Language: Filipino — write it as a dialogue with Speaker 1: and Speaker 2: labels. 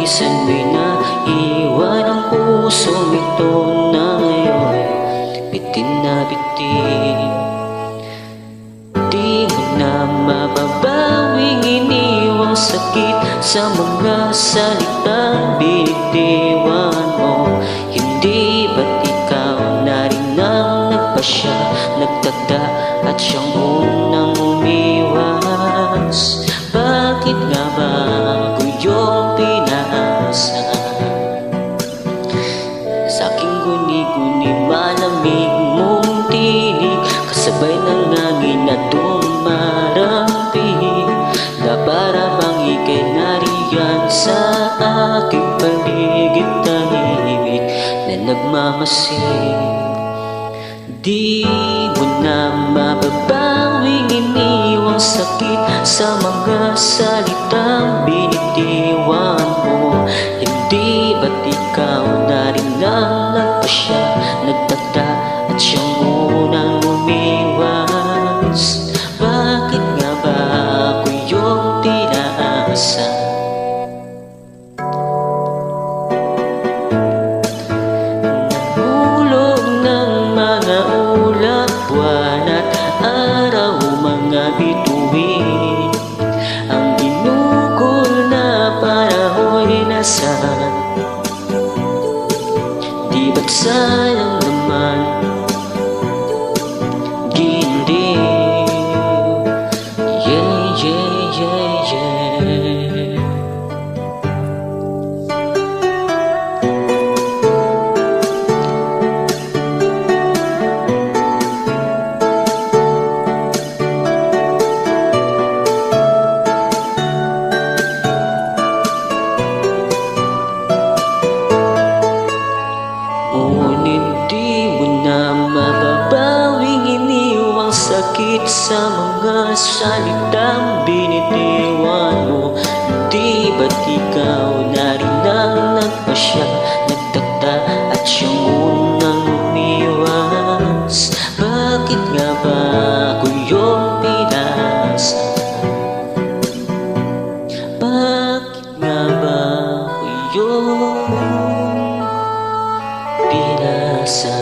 Speaker 1: minsan mo'y naiwan ang pusong ito na ngayon bitin na bitin. Di mo na mababawing iniwang sakit sa mga salitang binitiwan mo. Hindi ba't ikaw na rin ang nagpasya, nagtagda at siyang unang umiwas? Bakit nga ba ako yung pinaasa? Sa aking guni-guni malamig mong tinig, kasabay ng hangin na dumarampi, na para bang ika'y nariyan sa aking paligid, tahimik na nagmamasid. Di mo na mababawing iniwang sakit sa mga salitang binitiwan mo. Hindi ba't ikaw na rin ang nagpasya, nagtagda at siyang unang umiwas? Bakit nga ba ako yung pinaasa? Nahulog ng mga ulap, buwan at araw, mga bituin, ang ginugol na parahoy nasaan. Di ba't sayang naman gindiw? Yeah, yeah, yeah, yeah. Ngunit di mo na mababawing iniwang sakit sa mga salitang binitiwan mo. Di ba't ikaw na rin ang nagpasya, nagtagda at siyang unang umiwas? Bakit nga ba ako yung pinaasa? Bakit nga ba ako yung pinasa?